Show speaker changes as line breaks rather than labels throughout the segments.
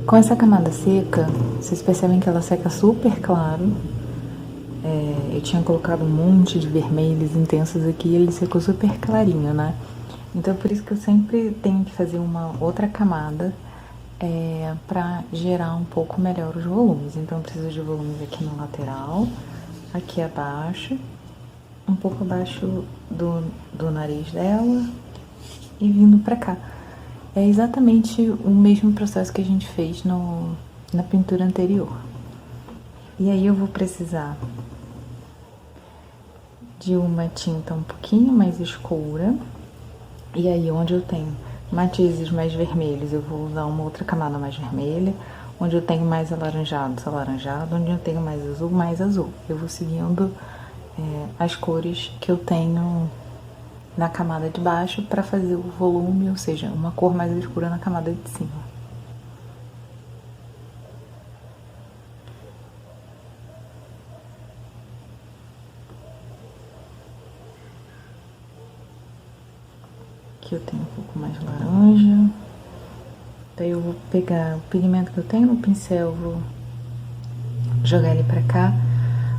Com essa camada seca, vocês percebem que ela seca super claro. Eu tinha colocado um monte de vermelhos intensos aqui e ele secou super clarinho, né? Então por isso que eu sempre tenho que fazer uma outra camada para gerar um pouco melhor os volumes. Então eu preciso de volumes aqui na lateral, aqui abaixo, um pouco abaixo do nariz dela e vindo pra cá. É exatamente o mesmo processo que a gente fez na pintura anterior. E aí eu vou precisar de uma tinta um pouquinho mais escura. E aí onde eu tenho matizes mais vermelhos, eu vou usar uma outra camada mais vermelha. Onde eu tenho mais alaranjados, alaranjado. Onde eu tenho mais azul, mais azul. Eu vou seguindo as cores que eu tenho na camada de baixo para fazer o volume, ou seja, uma cor mais escura na camada de cima. Aqui eu tenho um pouco mais laranja. Daí eu vou pegar o pigmento que eu tenho no pincel, vou jogar ele pra cá,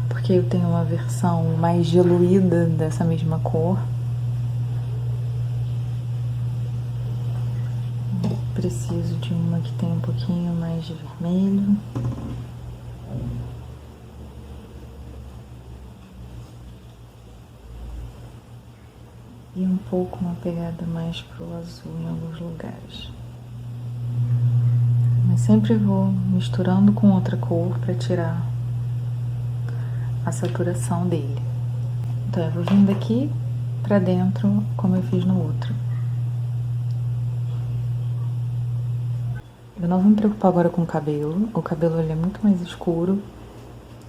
porque eu tenho uma versão mais diluída dessa mesma cor. Preciso de uma que tem um pouquinho mais de vermelho. E um pouco uma pegada mais pro azul em alguns lugares. Mas sempre vou misturando com outra cor para tirar a saturação dele. Então eu vou vindo daqui pra dentro como eu fiz no outro. Eu não vou me preocupar agora com o cabelo. O cabelo ele é muito mais escuro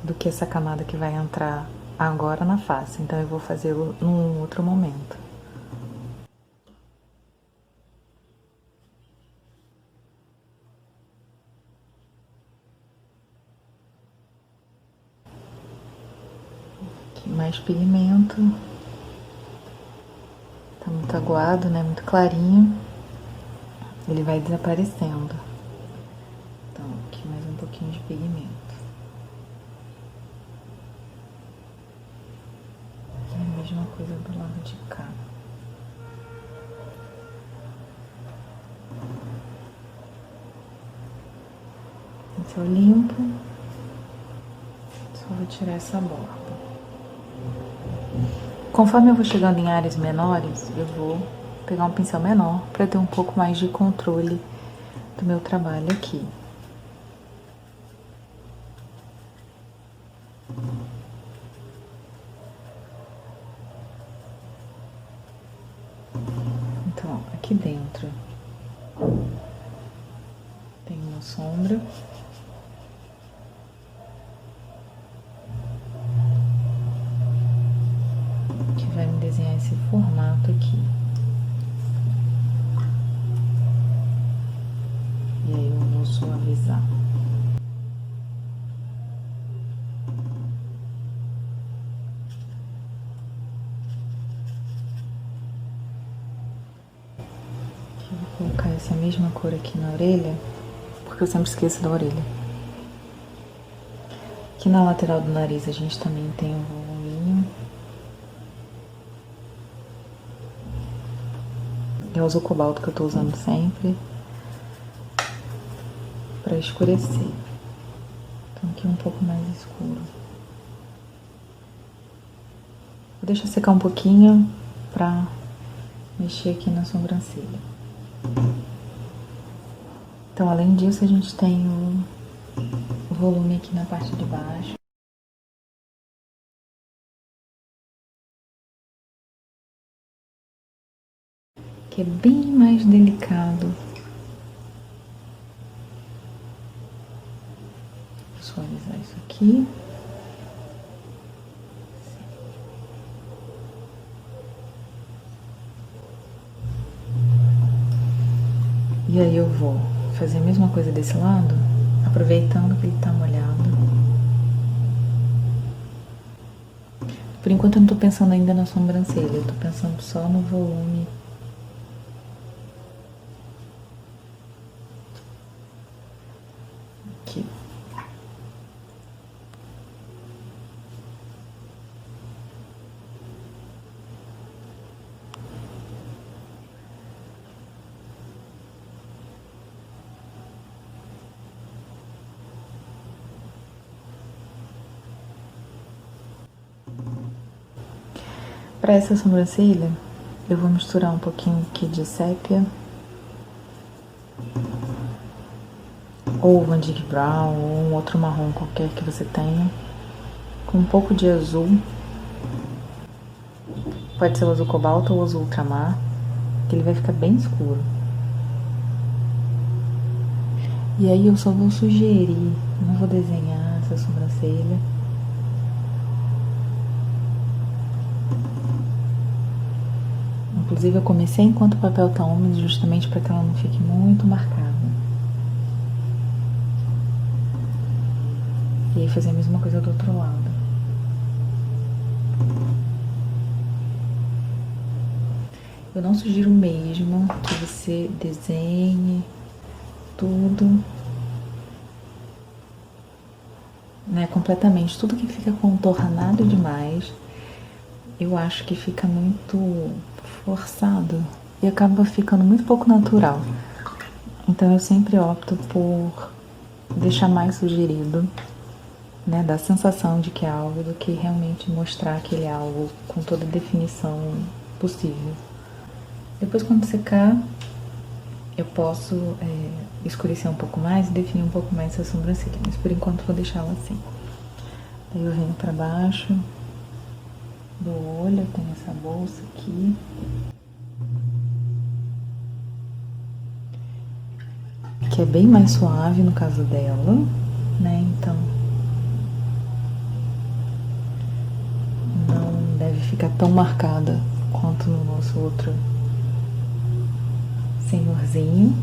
do que essa camada que vai entrar agora na face. Então eu vou fazê-lo num outro momento. Aqui mais pigmento. Tá muito aguado, né? Muito clarinho. Ele vai desaparecendo. Então aqui mais um pouquinho de pigmento. E a mesma coisa do lado de cá. Pincel limpo. Só vou tirar essa borda. Conforme eu vou chegando em áreas menores, eu vou pegar um pincel menor para ter um pouco mais de controle do meu trabalho aqui. Então, aqui dentro tem uma sombra. Que vai me desenhar esse formato aqui. E aí eu vou suavizar. Aqui eu vou colocar essa mesma cor aqui na orelha, porque eu sempre esqueço da orelha. Aqui na lateral do nariz a gente também tem um voluminho. É o azul cobalto que eu tô usando sempre para escurecer. Então aqui um pouco mais escuro. Vou deixar secar um pouquinho pra mexer aqui na sobrancelha. Então, além disso, a gente tem o volume aqui na parte de baixo. Que é bem mais delicado. Vou suavizar isso aqui. E aí eu vou fazer a mesma coisa desse lado, aproveitando que ele tá molhado. Por enquanto eu não tô pensando ainda na sobrancelha, eu tô pensando só no volume. aqui. Para essa sobrancelha, eu vou misturar um pouquinho aqui de sépia, ou Van Dyck Brown, ou um outro marrom qualquer que você tenha, com um pouco de azul. Pode ser o azul cobalto ou o azul ultramar, que ele vai ficar bem escuro. E aí eu só vou sugerir, não vou desenhar essa sobrancelha. Inclusive eu comecei enquanto o papel tá úmido, justamente para que ela não fique muito marcada. E aí fazer a mesma coisa do outro lado. Eu não sugiro mesmo que você desenhe tudo, né, completamente. Tudo que fica contornado demais, eu acho que fica muito forçado e acaba ficando muito pouco natural. Então eu sempre opto por deixar mais sugerido, né, dar a sensação de que é algo, do que realmente mostrar aquele algo com toda a definição possível. Depois, quando secar, eu posso escurecer um pouco mais e definir um pouco mais essa sobrancelha, mas por enquanto vou deixar ela assim. Aí eu venho pra baixo do olho, eu tenho essa bolsa aqui. Que é bem mais suave no caso dela, né? Então não deve ficar tão marcada quanto no nosso outro senhorzinho.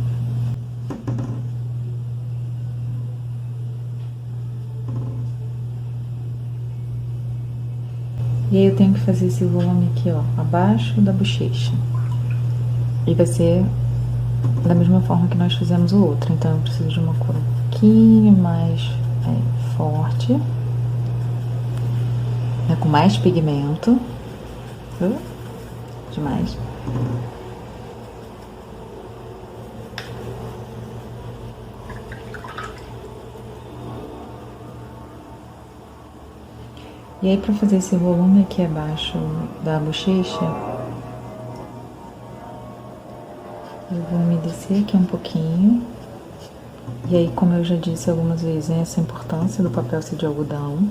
E aí eu tenho que fazer esse volume aqui, ó, abaixo da bochecha. E vai ser da mesma forma que nós fizemos o outro. Então eu preciso de uma cor um pouquinho mais forte, né, com mais pigmento. Demais. E aí, para fazer esse volume aqui abaixo da bochecha, eu vou umedecer aqui um pouquinho. E aí, como eu já disse algumas vezes, essa importância do papel ser de algodão.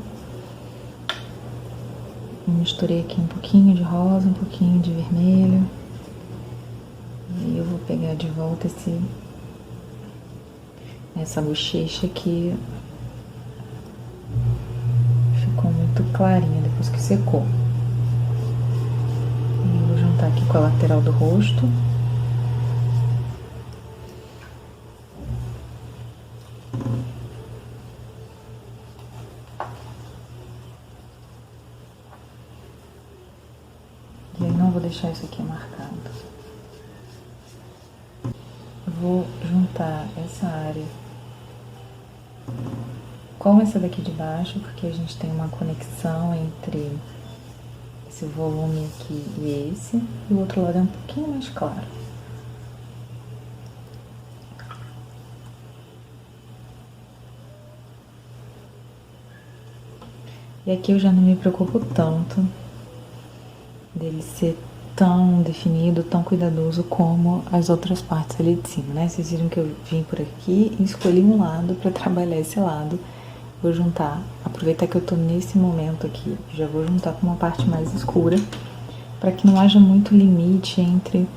Eu misturei aqui um pouquinho de rosa, um pouquinho de vermelho. E aí eu vou pegar de volta essa bochecha aqui. Ficou muito clarinha depois que secou. E eu vou juntar aqui com a lateral do rosto. E aí não vou deixar isso aqui marcado. Eu vou juntar essa área com essa daqui de baixo, porque a gente tem uma conexão entre esse volume aqui e esse. E o outro lado é um pouquinho mais claro. E aqui eu já não me preocupo tanto dele ser tão definido, tão cuidadoso como as outras partes ali de cima, né? Vocês viram que eu vim por aqui e escolhi um lado para trabalhar esse lado. Vou juntar, aproveitar que eu tô nesse momento aqui, já vou juntar com uma parte mais escura, para que não haja muito limite entre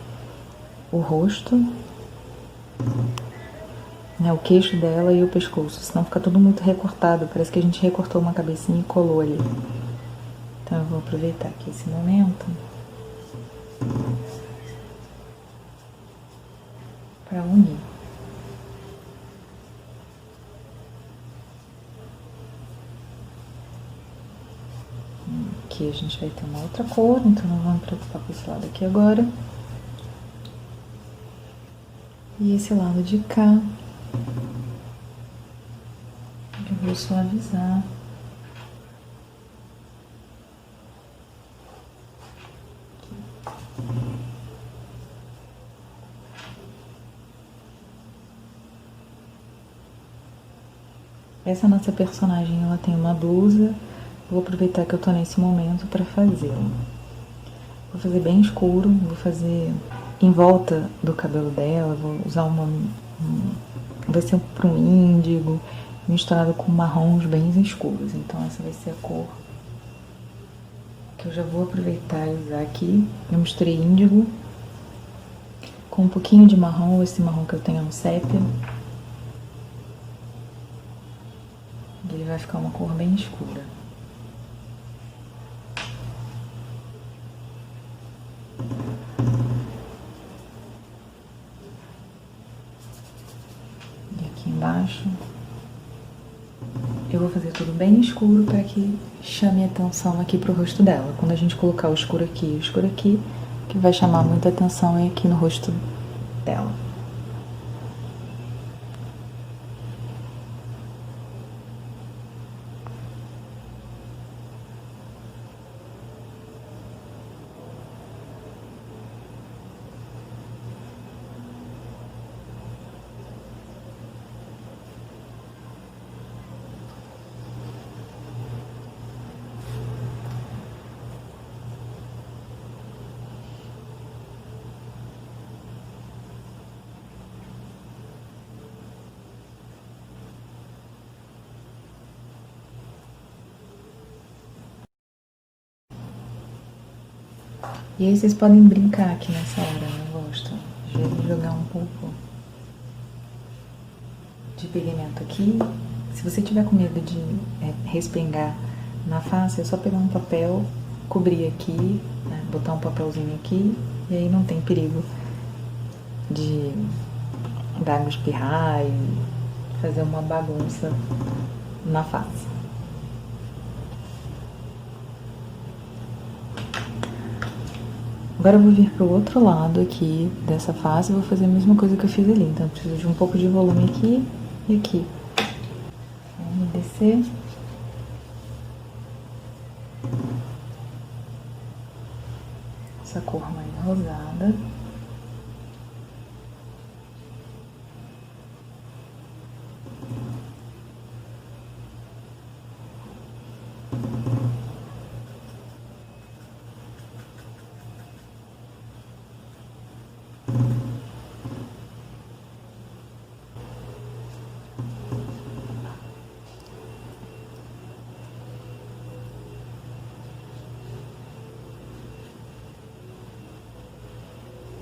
o rosto, né, o queixo dela e o pescoço, senão fica tudo muito recortado, parece que a gente recortou uma cabecinha e colou ali. Então eu vou aproveitar aqui esse momento para unir. Aqui a gente vai ter uma outra cor, então não vamos preocupar com esse lado aqui agora. E esse lado de cá, vou suavizar. Essa nossa personagem, ela tem uma blusa. Vou aproveitar que eu tô nesse momento para fazê-la. Vou fazer bem escuro, vou fazer em volta do cabelo dela, vou usar vai ser para um índigo, misturado com marrons bem escuros. Então essa vai ser a cor que eu já vou aproveitar e usar aqui. Eu misturei índigo com um pouquinho de marrom, esse marrom que eu tenho é um sépia. Ele vai ficar uma cor bem escura. E aqui embaixo eu vou fazer tudo bem escuro para que chame a atenção aqui pro rosto dela. Quando a gente colocar o escuro aqui, o que vai chamar muita atenção é aqui no rosto dela. E aí vocês podem brincar aqui nessa hora, né? Eu gosto. Às vezes jogar um pouco de pigmento aqui. Se você tiver com medo de respingar na face, é só pegar um papel, cobrir aqui, né? Botar um papelzinho aqui, e aí não tem perigo de da água espirrar e fazer uma bagunça na face. Agora eu vou vir pro outro lado aqui dessa face e vou fazer a mesma coisa que eu fiz ali. Então eu preciso de um pouco de volume aqui e aqui. Vamos descer. Essa cor mais rosada.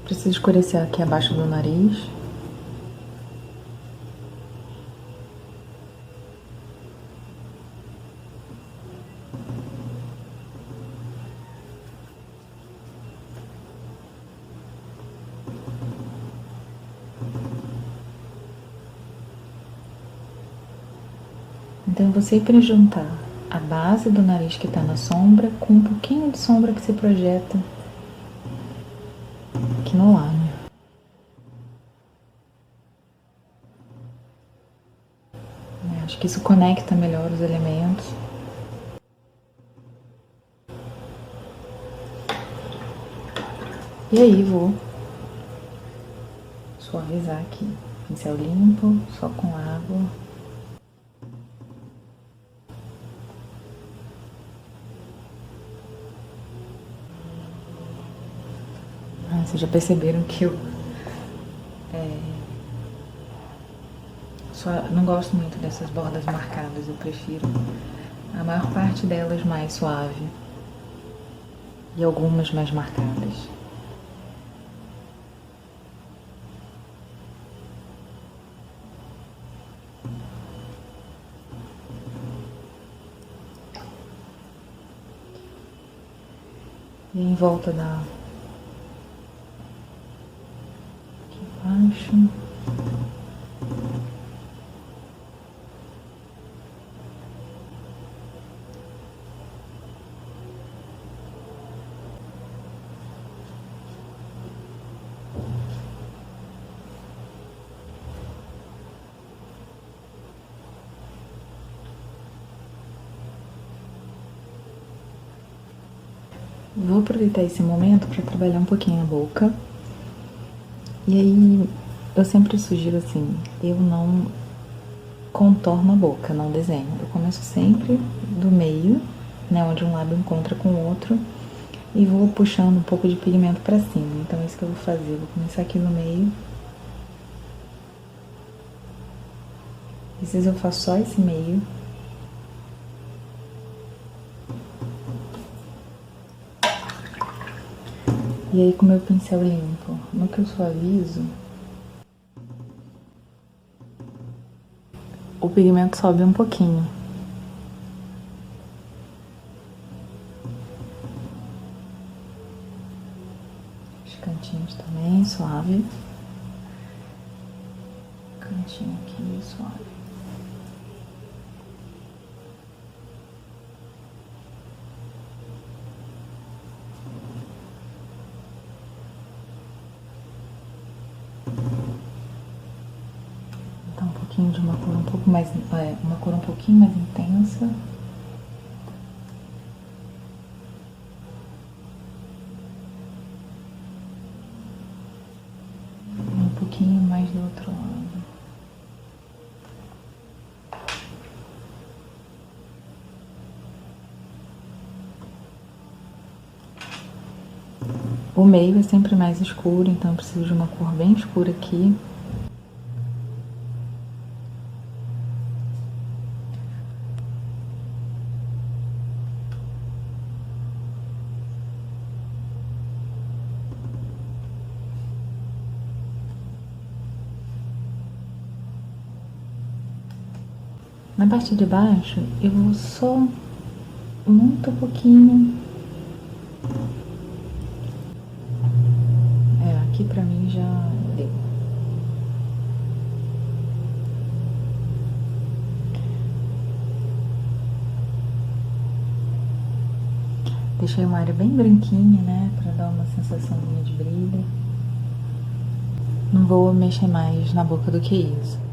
Preciso escurecer aqui abaixo do nariz. Então eu vou sempre juntar a base do nariz que está na sombra com um pouquinho de sombra que se projeta aqui no lábio. Acho que isso conecta melhor os elementos. E aí vou suavizar aqui. Pincel limpo, só com água. Vocês já perceberam que eu não gosto muito dessas bordas marcadas, eu prefiro a maior parte delas mais suave e algumas mais marcadas. E em volta da aqui embaixo. Vou aproveitar esse momento para trabalhar um pouquinho a boca. E aí, eu sempre sugiro assim, eu não contorno a boca, não desenho. Eu começo sempre do meio, né, onde um lábio encontra com o outro, e vou puxando um pouco de pigmento para cima. Então é isso que eu vou fazer. Vou começar aqui no meio. Às vezes eu faço só esse meio. E aí com o meu pincel limpo, no que eu suavizo, o pigmento sobe um pouquinho. Os cantinhos também, suave. Cantinho aqui, suave. Então um pouquinho de uma cor um pouco mais, uma cor um pouquinho mais intensa. Um pouquinho mais do outro lado. O meio é sempre mais escuro, então eu preciso de uma cor bem escura aqui. Na parte de baixo, eu vou só muito pouquinho. Aqui pra mim já deu. Deixei uma área bem branquinha, né, pra dar uma sensaçãozinha de brilho. Não vou mexer mais na boca do que isso.